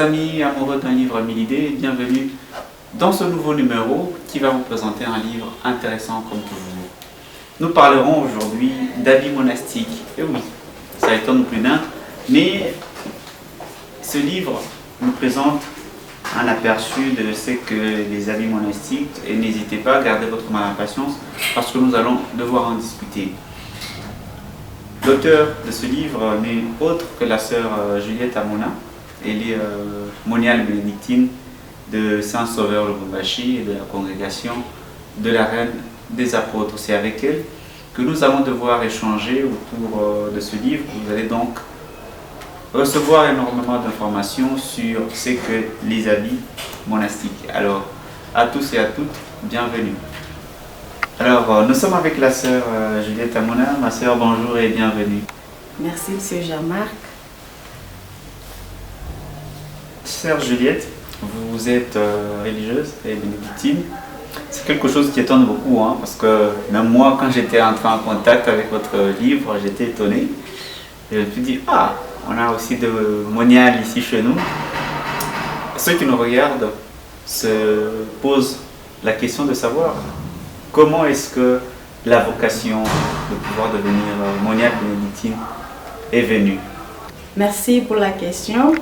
amis amoureux d'un livre à 1000 idées, bienvenue dans ce nouveau numéro qui va vous présenter un livre intéressant comme toujours. Nous parlerons aujourd'hui d'habits monastiques. Et oui, ça étonne plus d'un, mais ce livre nous présente un aperçu de ce que les habits monastiques, et n'hésitez pas à garder votre mal impatience parce que nous allons devoir en discuter. L'auteur de ce livre n'est autre que la sœur Juliette Amona. Elle est moniale bénédictine de Saint-Sauveur Lubumbashi et de la congrégation de la Reine des Apôtres. C'est avec elle que nous allons devoir échanger autour de ce livre. Vous allez donc recevoir énormément d'informations sur ce que les habits monastiques. Alors, à tous et à toutes, bienvenue. Alors, nous sommes avec la sœur Juliette Amona. Ma sœur, bonjour et bienvenue. Merci, monsieur Jean-Marc. Sœur Juliette, vous êtes religieuse et bénédictine. C'est quelque chose qui étonne beaucoup, hein, parce que même moi, quand j'étais entré en contact avec votre livre, j'étais étonné. Et je me suis dit, ah, on a aussi de moniales ici chez nous. Ceux qui nous regardent se posent la question de savoir comment est-ce que la vocation de pouvoir devenir moniale bénédictine est venue. Merci pour la question.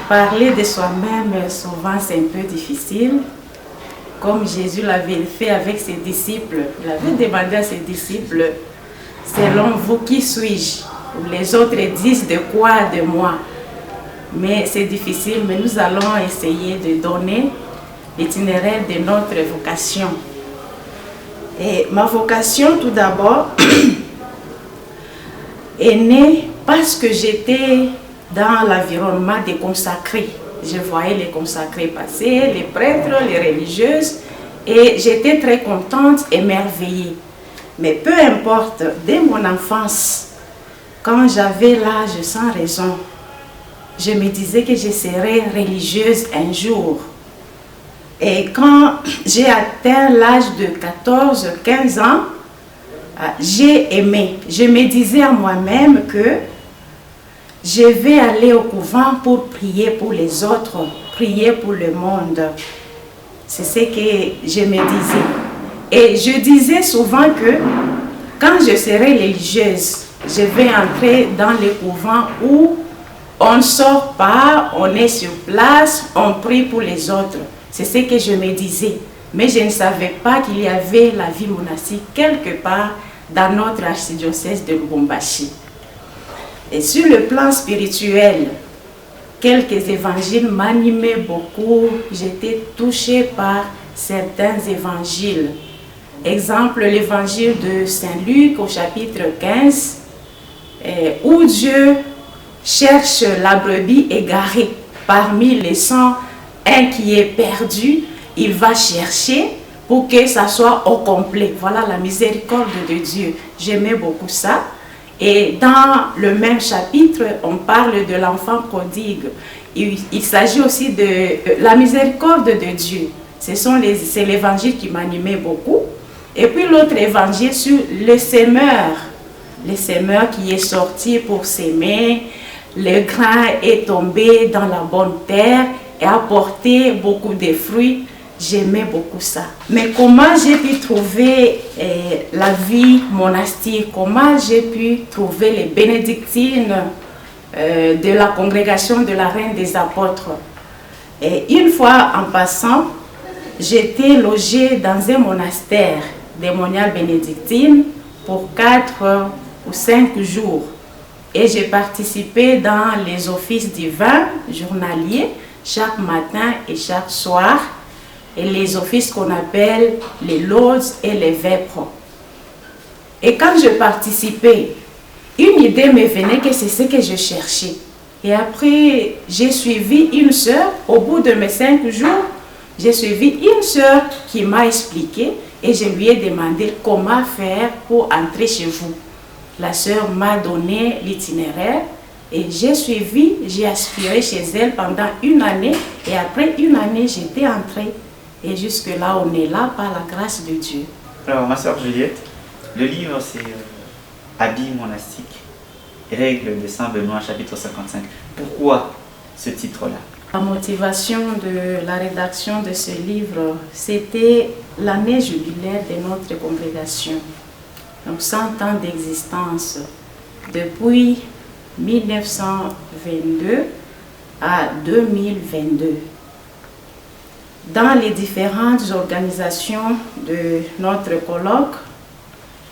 Parler de soi-même, souvent, c'est un peu difficile. Comme Jésus l'avait fait avec ses disciples, il avait demandé à ses disciples, selon vous, qui suis-je? Les autres disent de quoi de moi? Mais c'est difficile, mais nous allons essayer de donner l'itinéraire de notre vocation. Et ma vocation, tout d'abord, est née parce que j'étais dans l'environnement des consacrés. Je voyais les consacrés passer, les prêtres, les religieuses, et j'étais très contente, émerveillée. Mais peu importe, dès mon enfance, quand j'avais l'âge sans raison, je me disais que je serais religieuse un jour. Et quand j'ai atteint l'âge de 14-15 ans, j'ai aimé. Je me disais à moi-même que je vais aller au couvent pour prier pour les autres, prier pour le monde. C'est ce que je me disais. Et je disais souvent que quand je serai religieuse, je vais entrer dans les couvents où on ne sort pas, on est sur place, on prie pour les autres. C'est ce que je me disais. Mais je ne savais pas qu'il y avait la vie monastique quelque part dans notre archidiocèse de Lubumbashi. Et sur le plan spirituel, quelques évangiles m'animaient beaucoup. J'étais touchée par certains évangiles. Exemple, l'évangile de Saint-Luc au chapitre 15, où Dieu cherche la brebis égarée. Parmi les 100, un qui est perdu, il va chercher pour que ça soit au complet. Voilà la miséricorde de Dieu. J'aimais beaucoup ça. Et dans le même chapitre, on parle de l'enfant prodigue. Il s'agit aussi de la miséricorde de Dieu. C'est l'évangile qui m'animait beaucoup. Et puis l'autre évangile sur le semeur. Le semeur qui est sorti pour s'aimer. Le grain est tombé dans la bonne terre et a porté beaucoup de fruits. J'aimais beaucoup ça. Mais comment j'ai pu trouver la vie monastique? Comment j'ai pu trouver les bénédictines de la congrégation de la Reine des Apôtres? Et une fois en passant, j'étais logée dans un monastère des moniales bénédictines pour 4 ou 5 jours. Et j'ai participé dans les offices divins journaliers chaque matin et chaque soir. Et les offices qu'on appelle les laudes et les vêpres. Et quand je participais, une idée me venait que c'est ce que je cherchais. Et après, j'ai suivi une sœur, au bout de mes 5 jours, j'ai suivi une sœur qui m'a expliqué et je lui ai demandé comment faire pour entrer chez vous. La sœur m'a donné l'itinéraire et j'ai suivi, j'ai aspiré chez elle pendant 1 année et après 1 année, j'étais entrée. Et jusque-là, on est là par la grâce de Dieu. Alors, ma sœur Juliette, le livre c'est Habits monastiques, règles de Saint Benoît, chapitre 55. Pourquoi ce titre-là? La motivation de la rédaction de ce livre, c'était l'année jubilaire de notre congrégation. Donc 100 ans d'existence, depuis 1922 à 2022. Dans les différentes organisations de notre colloque,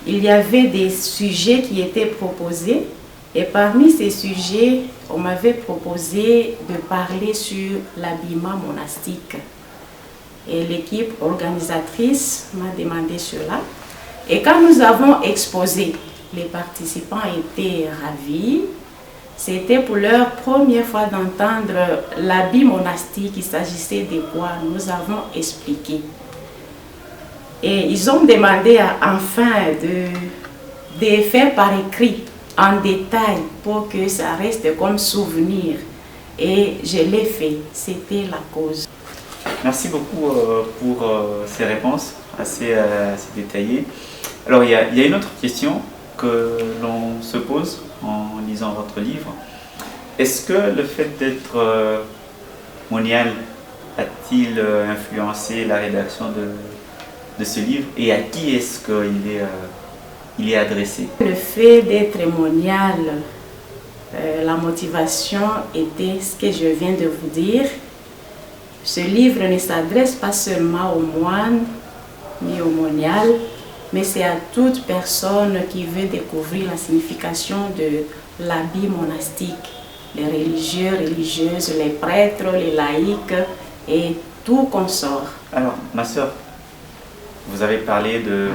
il y avait des sujets qui étaient proposés. Et parmi ces sujets, on m'avait proposé de parler sur l'habillement monastique. Et l'équipe organisatrice m'a demandé cela. Et quand nous avons exposé, les participants étaient ravis. C'était pour leur première fois d'entendre l'habit monastique. Il s'agissait de quoi? Nous avons expliqué. Et ils ont demandé enfin de faire par écrit en détail pour que ça reste comme souvenir. Et je l'ai fait, c'était la cause. Merci beaucoup pour ces réponses assez détaillées. Alors il y a une autre question que l'on se pose en lisant votre livre. Est-ce que le fait d'être monial a-t-il influencé la rédaction de ce livre et à qui est-ce qu'il est adressé? Le fait d'être monial, la motivation était ce que je viens de vous dire. Ce livre ne s'adresse pas seulement aux moines ni aux moniales, mais c'est à toute personne qui veut découvrir la signification de l'habit monastique. Les religieux, religieuses, les prêtres, les laïcs et tout consort. Alors, ma sœur, vous avez parlé de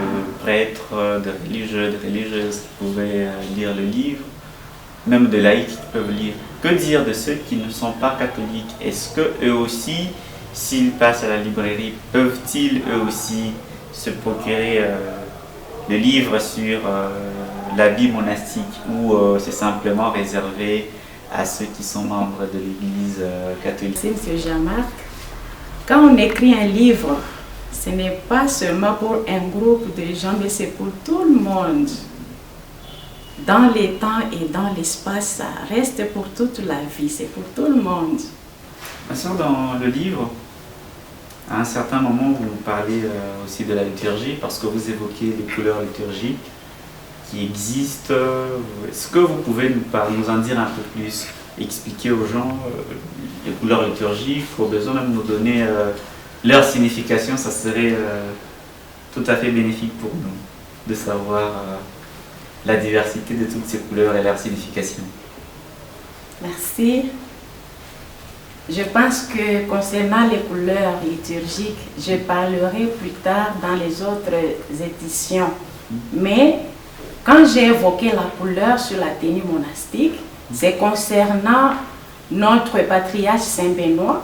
prêtres, de religieux, de religieuses qui pouvaient lire le livre, même de laïcs qui peuvent lire. Que dire de ceux qui ne sont pas catholiques? Est-ce qu'eux aussi, s'ils passent à la librairie, peuvent-ils eux aussi se procurer le livre sur l'habit monastique ou c'est simplement réservé à ceux qui sont membres de l'Église catholique? C'est M. Jean-Marc. Quand on écrit un livre, ce n'est pas seulement pour un groupe de gens, mais c'est pour tout le monde. Dans les temps et dans l'espace, ça reste pour toute la vie, c'est pour tout le monde. Ma sœur, dans le livre, à un certain moment, vous parlez aussi de la liturgie, parce que vous évoquez les couleurs liturgiques qui existent. Est-ce que vous pouvez nous en dire un peu plus, expliquer aux gens les couleurs liturgiques, au besoin même nous donner leur signification? Ça serait tout à fait bénéfique pour nous de savoir la diversité de toutes ces couleurs et leur signification. Merci. Je pense que concernant les couleurs liturgiques, je parlerai plus tard dans les autres éditions. Mais quand j'ai évoqué la couleur sur la tenue monastique, c'est concernant notre patriarche Saint-Benoît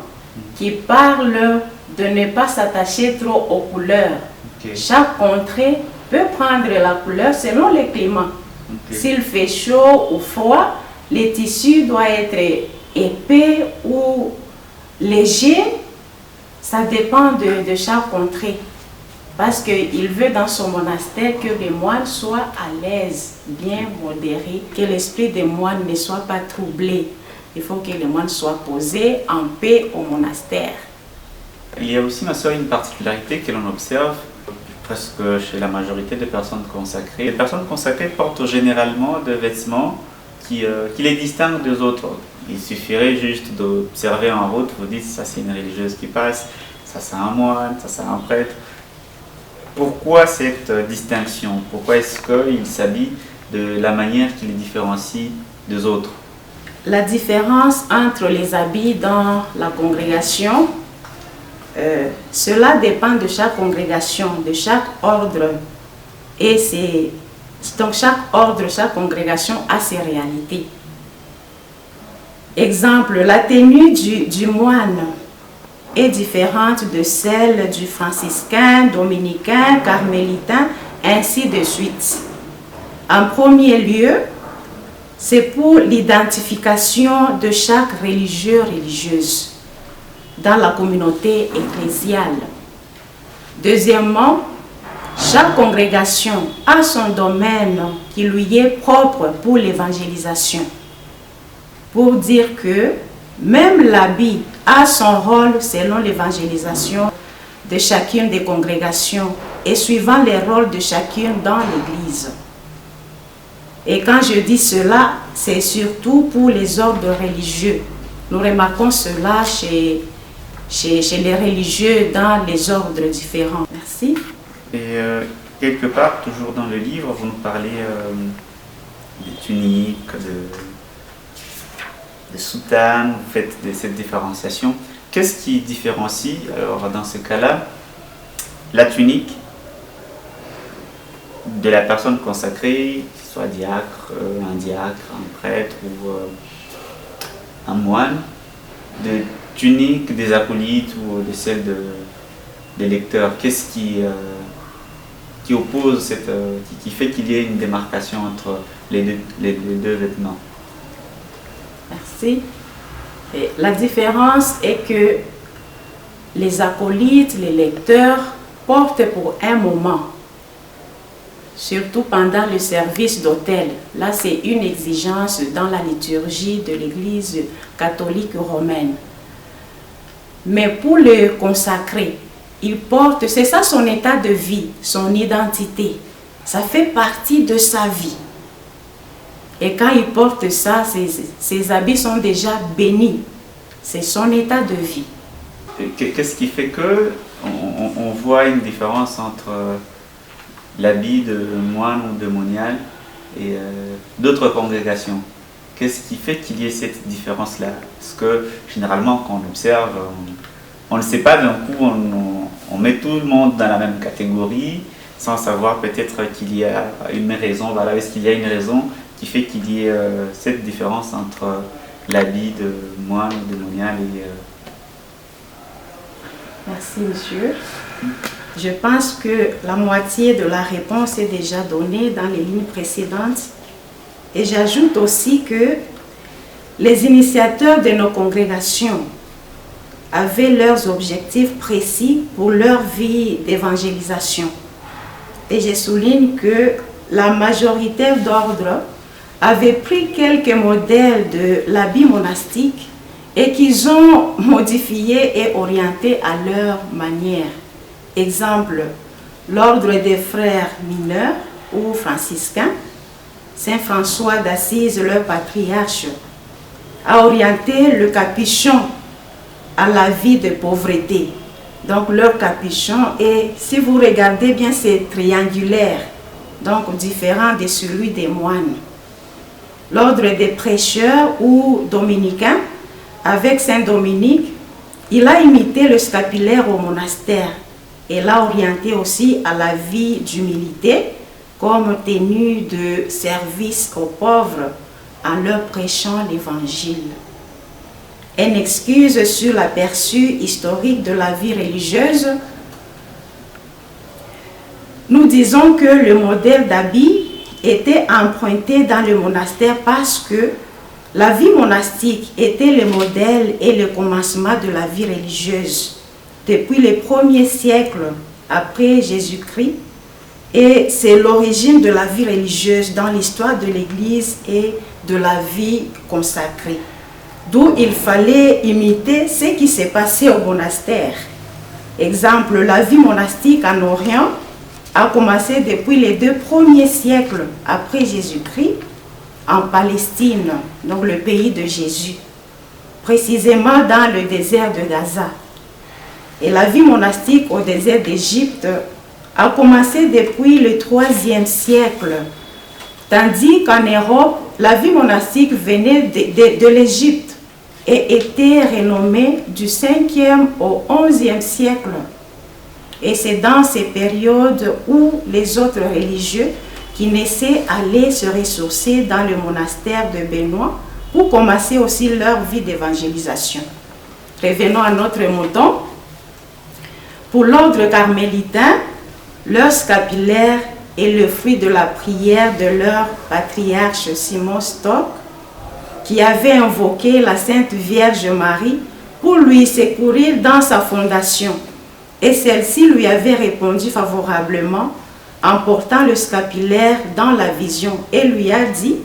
qui parle de ne pas s'attacher trop aux couleurs. Okay. Chaque contrée peut prendre la couleur selon le climat. Okay. S'il fait chaud ou froid, les tissus doivent être épais ou léger, ça dépend de chaque contrée. Parce qu'il veut dans son monastère que les moines soient à l'aise, bien modérés, que l'esprit des moines ne soit pas troublé. Il faut que les moines soient posés en paix au monastère. Il y a aussi, ma soeur, une particularité que l'on observe presque chez la majorité des personnes consacrées. Les personnes consacrées portent généralement des vêtements qui les distinguent des autres. Il suffirait juste d'observer en route, vous dites ça c'est une religieuse qui passe, ça c'est un moine, ça c'est un prêtre. Pourquoi cette distinction? Pourquoi est-ce qu'ils s'habillent de la manière qui les différencie des autres? La différence entre les habits dans la congrégation, cela dépend de chaque congrégation, de chaque ordre. Et donc chaque ordre, chaque congrégation a ses réalités. Exemple, la tenue du moine est différente de celle du franciscain, dominicain, carmélitain, ainsi de suite. En premier lieu, c'est pour l'identification de chaque religieux, religieuse dans la communauté ecclésiale. Deuxièmement, chaque congrégation a son domaine qui lui est propre pour l'évangélisation. Pour dire que Même l'habit a son rôle selon l'évangélisation de chacune des congrégations et suivant les rôles de chacune dans l'Église. Et quand je dis cela, c'est surtout pour les ordres religieux. Nous remarquons cela chez les religieux dans les ordres différents. Merci. Et quelque part, toujours dans le livre, vous nous parlez des tuniques, de soutanes, vous faites cette différenciation. Qu'est-ce qui différencie, alors dans ce cas-là, la tunique de la personne consacrée, qu'il soit diacre, un prêtre ou un moine, de tunique des acolytes ou de celle des lecteurs? Qu'est-ce qui oppose, qui fait qu'il y ait une démarcation entre les deux vêtements? Merci. Et la différence est que les acolytes, les lecteurs portent pour un moment, surtout pendant le service d'autel. Là, c'est une exigence dans la liturgie de l'Église catholique romaine. Mais pour le consacré, il porte, c'est ça son état de vie, son identité. Ça fait partie de sa vie. Et quand il porte ça, ses habits sont déjà bénis. C'est son état de vie. Qu'est-ce qui fait que on voit une différence entre l'habit de moine ou de monial et d'autres congrégations? Qu'est-ce qui fait qu'il y ait cette différence-là? Parce que généralement, quand on observe, on ne sait pas d'un coup, on met tout le monde dans la même catégorie sans savoir peut-être qu'il y a une raison. Voilà, est-ce qu'il y a une raison qui fait qu'il y ait cette différence entre l'habit de moine ou de monial et... Merci, monsieur. Je pense que la moitié de la réponse est déjà donnée dans les lignes précédentes. Et j'ajoute aussi que les initiateurs de nos congrégations avaient leurs objectifs précis pour leur vie d'évangélisation. Et je souligne que la majorité d'ordres avaient pris quelques modèles de l'habit monastique et qu'ils ont modifié et orienté à leur manière. Exemple, l'ordre des frères mineurs ou franciscains, Saint François d'Assise, leur patriarche, a orienté le capuchon à la vie de pauvreté. Donc leur capuchon est, si vous regardez bien, c'est triangulaire, donc différent de celui des moines. L'ordre des prêcheurs ou dominicains, avec Saint Dominique, il a imité le scapulaire au monastère et l'a orienté aussi à la vie d'humilité comme tenue de service aux pauvres en leur prêchant l'évangile. Une excuse sur l'aperçu historique de la vie religieuse. Nous disons que le modèle d'habit était emprunté dans le monastère parce que la vie monastique était le modèle et le commencement de la vie religieuse depuis les premiers siècles après Jésus-Christ, et c'est l'origine de la vie religieuse dans l'histoire de l'Église et de la vie consacrée. D'où il fallait imiter ce qui s'est passé au monastère. Exemple, la vie monastique en Orient a commencé depuis les 2 premiers siècles après Jésus-Christ en Palestine, donc le pays de Jésus, précisément dans le désert de Gaza. Et la vie monastique au désert d'Égypte a commencé depuis le 3e siècle, tandis qu'en Europe, la vie monastique venait de l'Égypte et était renommée du 5e au 11e siècle. Et c'est dans ces périodes où les autres religieux qui naissaient allaient se ressourcer dans le monastère de Benoît pour commencer aussi leur vie d'évangélisation. Revenons à notre mouton. Pour l'ordre carmélitain, leur scapulaire est le fruit de la prière de leur patriarche Simon Stock, qui avait invoqué la Sainte Vierge Marie pour lui secourir dans sa fondation. Et celle-ci lui avait répondu favorablement en portant le scapulaire dans la vision et lui a dit: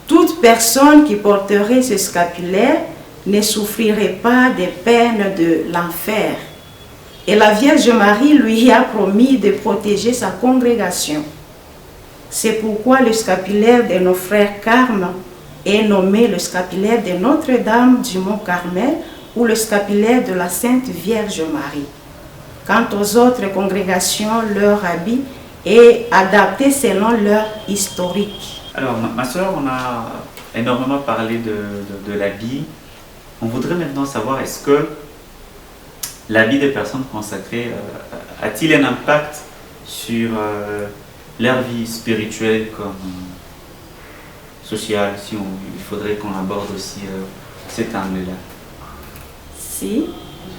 toute personne qui porterait ce scapulaire ne souffrirait pas des peines de l'enfer. Et la Vierge Marie lui a promis de protéger sa congrégation. C'est pourquoi le scapulaire de nos frères Carmes est nommé le scapulaire de Notre-Dame du Mont Carmel ou le scapulaire de la Sainte Vierge Marie. Quant aux autres congrégations, leur habit est adapté selon leur historique. Alors, ma soeur, on a énormément parlé de l'habit. On voudrait maintenant savoir, est-ce que l'habit des personnes consacrées a-t-il un impact sur leur vie spirituelle comme sociale, il faudrait qu'on aborde aussi cet angle-là? Si,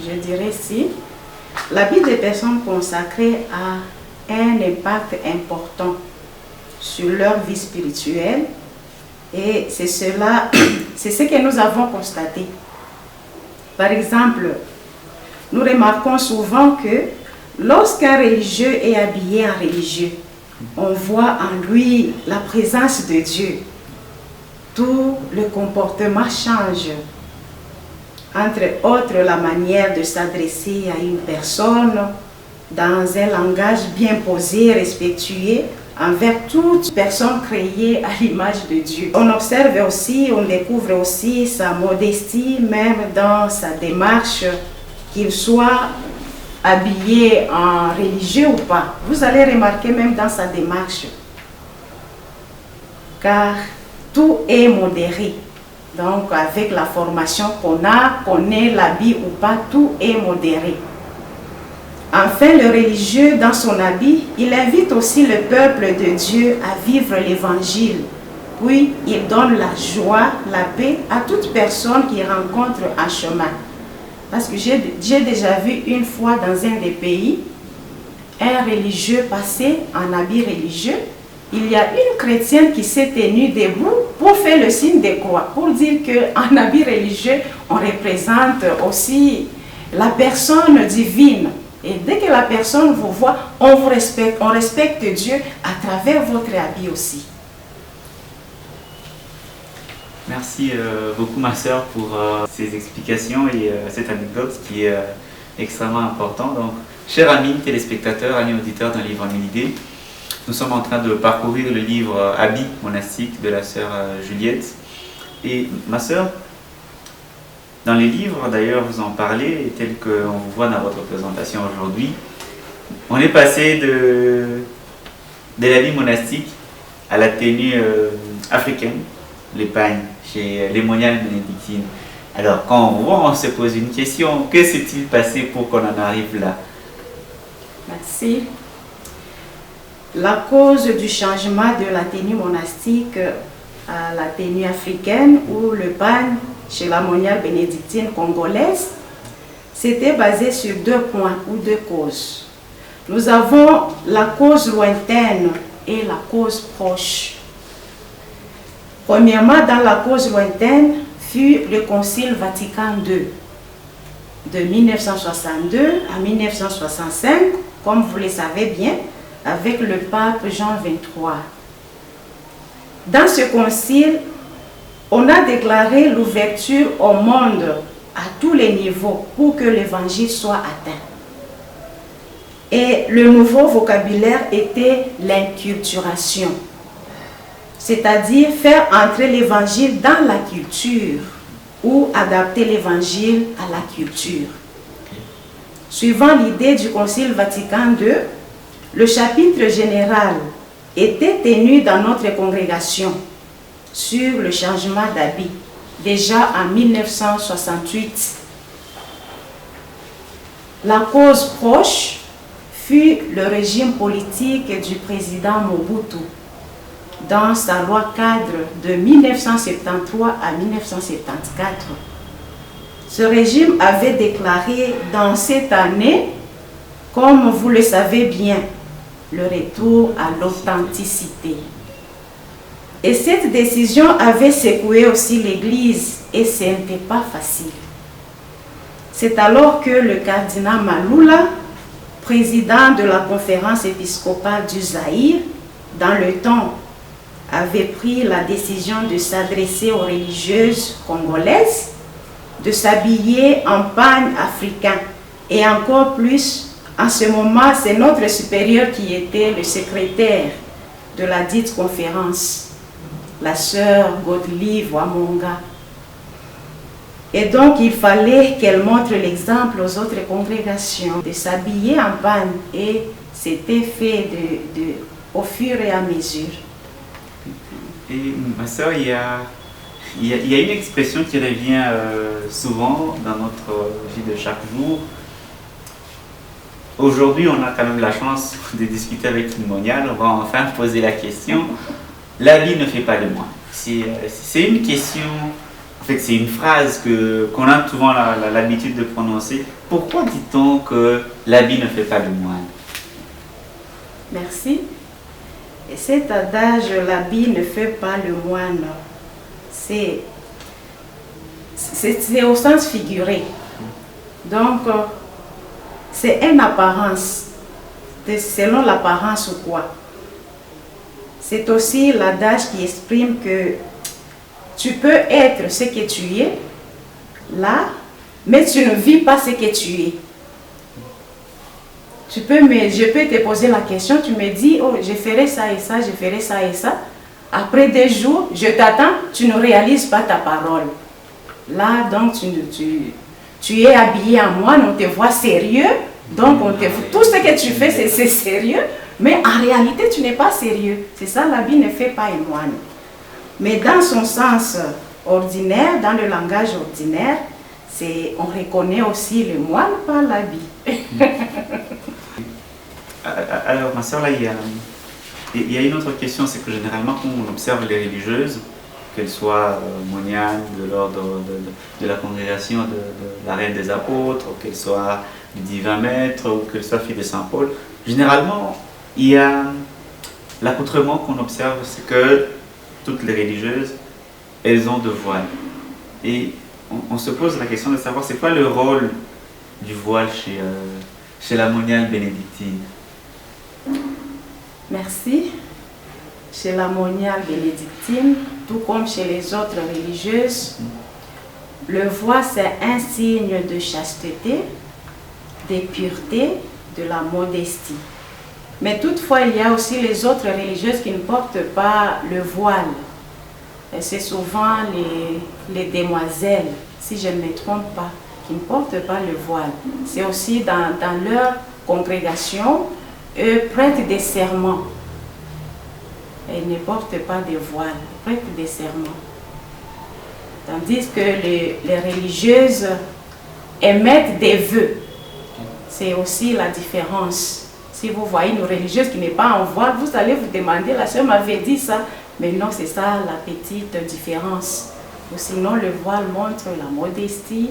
je dirais si. L'habit des personnes consacrées a un impact important sur leur vie spirituelle et c'est ce que nous avons constaté. Par exemple, nous remarquons souvent que lorsqu'un religieux est habillé en religieux, on voit en lui la présence de Dieu. Tout le comportement change. Entre autres, la manière de s'adresser à une personne dans un langage bien posé, respectueux, envers toute personne créée à l'image de Dieu. On observe aussi, on découvre aussi sa modestie, même dans sa démarche, qu'il soit habillé en religieux ou pas. Vous allez remarquer même dans sa démarche, car tout est modéré. Donc avec la formation qu'on a, qu'on ait l'habit ou pas, tout est modéré. Enfin, le religieux, dans son habit, il invite aussi le peuple de Dieu à vivre l'évangile. Puis, il donne la joie, la paix à toute personne qui rencontre un chemin. Parce que j'ai déjà vu une fois dans un des pays, un religieux passer en habit religieux. Il y a une chrétienne qui s'est tenue debout pour faire le signe de croix, pour dire qu'en habit religieux, on représente aussi la personne divine. Et dès que la personne vous voit, on vous respecte, on respecte Dieu à travers votre habit aussi. Merci beaucoup ma soeur pour ces explications et cette anecdote qui est extrêmement importante. Donc, chers amis téléspectateurs, amis auditeurs d'un livre à mille idées, nous sommes en train de parcourir le livre Habits monastiques de la sœur Juliette. Et ma sœur, dans les livres d'ailleurs vous en parlez, tel qu'on vous voit dans votre présentation aujourd'hui, on est passé de l'habit monastique à la tenue africaine, l'épargne, chez les moniales bénédictines. Alors quand on voit, on se pose une question, que s'est-il passé pour qu'on en arrive là? Merci. La cause du changement de la tenue monastique à la tenue africaine ou le pagne chez la moniale bénédictine congolaise, c'était basé sur deux points ou deux causes. Nous avons la cause lointaine et la cause proche. Premièrement, dans la cause lointaine fut le Concile Vatican II de 1962 à 1965, comme vous le savez bien, avec le pape Jean XXIII. Dans ce concile, on a déclaré l'ouverture au monde à tous les niveaux pour que l'évangile soit atteint. Et le nouveau vocabulaire était l'inculturation, c'est-à-dire faire entrer l'évangile dans la culture ou adapter l'évangile à la culture. Suivant l'idée du Concile Vatican II, le chapitre général était tenu dans notre congrégation sur le changement d'habit, déjà en 1968. La cause proche fut le régime politique du président Mobutu dans sa loi cadre de 1973 à 1974. Ce régime avait déclaré dans cette année, comme vous le savez bien, le retour à l'authenticité. Et cette décision avait secoué aussi l'Église et ce n'était pas facile. C'est alors que le cardinal Malula, président de la conférence épiscopale du Zaïre, dans le temps, avait pris la décision de s'adresser aux religieuses congolaises de s'habiller en pagne africain. Et encore plus, en ce moment, c'est notre supérieur qui était le secrétaire de la dite conférence, la sœur Godelive Wamonga. Et donc, il fallait qu'elle montre l'exemple aux autres congrégations de s'habiller en pagne. Et c'était fait au fur et à mesure. Et ma soeur, il y a une expression qui revient souvent dans notre vie de chaque jour. Aujourd'hui, on a quand même la chance de discuter avec une moniale. On va enfin poser la question. L'habit ne fait pas de moi. C'est une question, en fait, c'est une phrase qu'on a souvent l'habitude de prononcer. Pourquoi dit-on que l'habit ne fait pas de moine? Merci. Et cet adage, l'habit ne fait pas le moine, c'est au sens figuré. Donc, c'est une apparence, selon l'apparence ou quoi. C'est aussi l'adage qui exprime que tu peux être ce que tu es, là, mais tu ne vis pas ce que tu es. Je peux te poser la question, tu me dis, oh, je ferai ça et ça, je ferai ça et ça. Après 2 jours, je t'attends, tu ne réalises pas ta parole. Là, donc, tu es habillé en moine, on te voit sérieux. Donc, tout ce que tu fais, c'est sérieux. Mais en réalité, tu n'es pas sérieux. C'est ça, l'habit ne fait pas un moine. Mais dans son sens ordinaire, dans le langage ordinaire, on reconnaît aussi le moine par l'habit. Alors, ma soeur, là, il y a une autre question, c'est que généralement, quand on observe les religieuses, qu'elles soient moniales de l'ordre de la congrégation de la Reine des Apôtres, ou qu'elles soient du Divin Maître, ou qu'elles soient filles de Saint Paul, généralement, il y a l'accoutrement qu'on observe, c'est que toutes les religieuses, elles ont de voile. Et on se pose la question de savoir c'est quoi le rôle du voile chez la moniale bénédictine. Merci. Chez la moniale bénédictine, tout comme chez les autres religieuses, le voile c'est un signe de chasteté, de pureté, de la modestie. Mais toutefois, il y a aussi les autres religieuses qui ne portent pas le voile. C'est souvent les demoiselles, si je ne me trompe pas, qui ne portent pas le voile. C'est aussi dans leur congrégation, eux prêtent des serments. Elles ne portent pas de voile, elles prêtent des serments. Tandis que les religieuses émettent des vœux. C'est aussi la différence. Si vous voyez une religieuse qui n'est pas en voile, vous allez vous demander, la sœur m'avait dit ça. Mais non, c'est ça la petite différence. Ou sinon, le voile montre la modestie,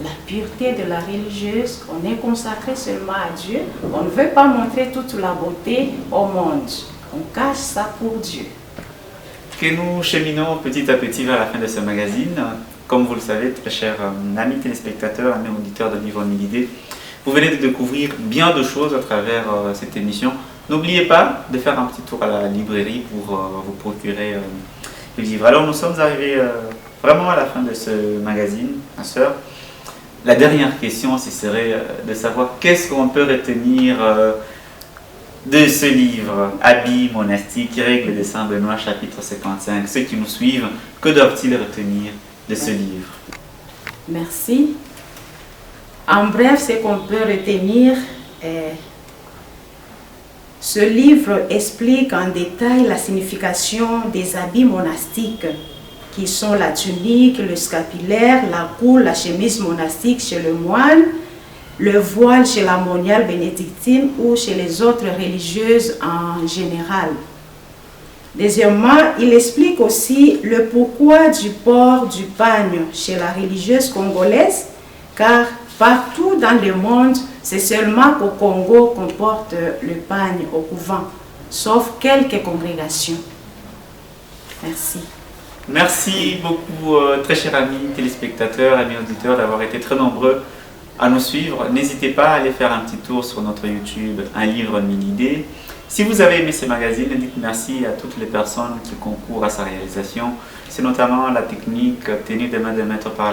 la pureté de la religieuse. On est consacré seulement à Dieu. On ne veut pas montrer toute la beauté au monde. On cache ça pour Dieu. Que nous cheminons petit à petit vers la fin de ce magazine. Comme vous le savez, très chers amis téléspectateurs, amis auditeurs de Livre Mille Idées, vous venez de découvrir bien de choses à travers cette émission. N'oubliez pas de faire un petit tour à la librairie pour vous procurer le livre. Alors nous sommes arrivés vraiment à la fin de ce magazine, ma soeur. La dernière question, ce serait de savoir qu'est-ce qu'on peut retenir de ce livre, Habits monastiques, règles de Saint Benoît, chapitre 55. Ceux qui nous suivent, que doivent-ils retenir de ce livre? Merci. En bref, ce qu'on peut retenir, ce livre explique en détail la signification des habits monastiques, qui sont la tunique, le scapulaire, la coule, la chemise monastique chez le moine, le voile chez la moniale bénédictine ou chez les autres religieuses en général. Deuxièmement, il explique aussi le pourquoi du port du pagne chez la religieuse congolaise, car partout dans le monde, c'est seulement qu'au Congo qu'on porte le pagne au couvent, sauf quelques congrégations. Merci. Merci beaucoup, très chers amis téléspectateurs, amis auditeurs, d'avoir été très nombreux à nous suivre. N'hésitez pas à aller faire un petit tour sur notre YouTube, Un livre, mille idées. Si vous avez aimé ce magazine, dites merci à toutes les personnes qui concourent à sa réalisation. C'est notamment la technique tenue de main de maître par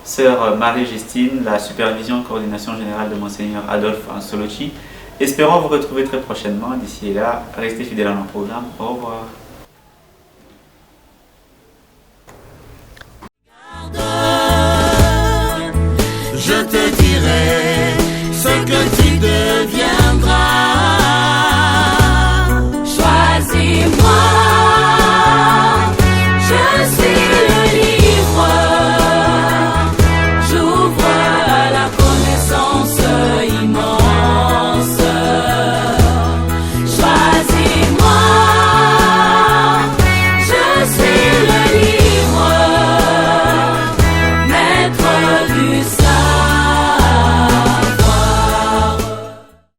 sœur Marie-Justine, la supervision et coordination générale de Monseigneur Adolphe Ancellotti. Espérons vous retrouver très prochainement. D'ici là, restez fidèles à nos programmes. Au revoir.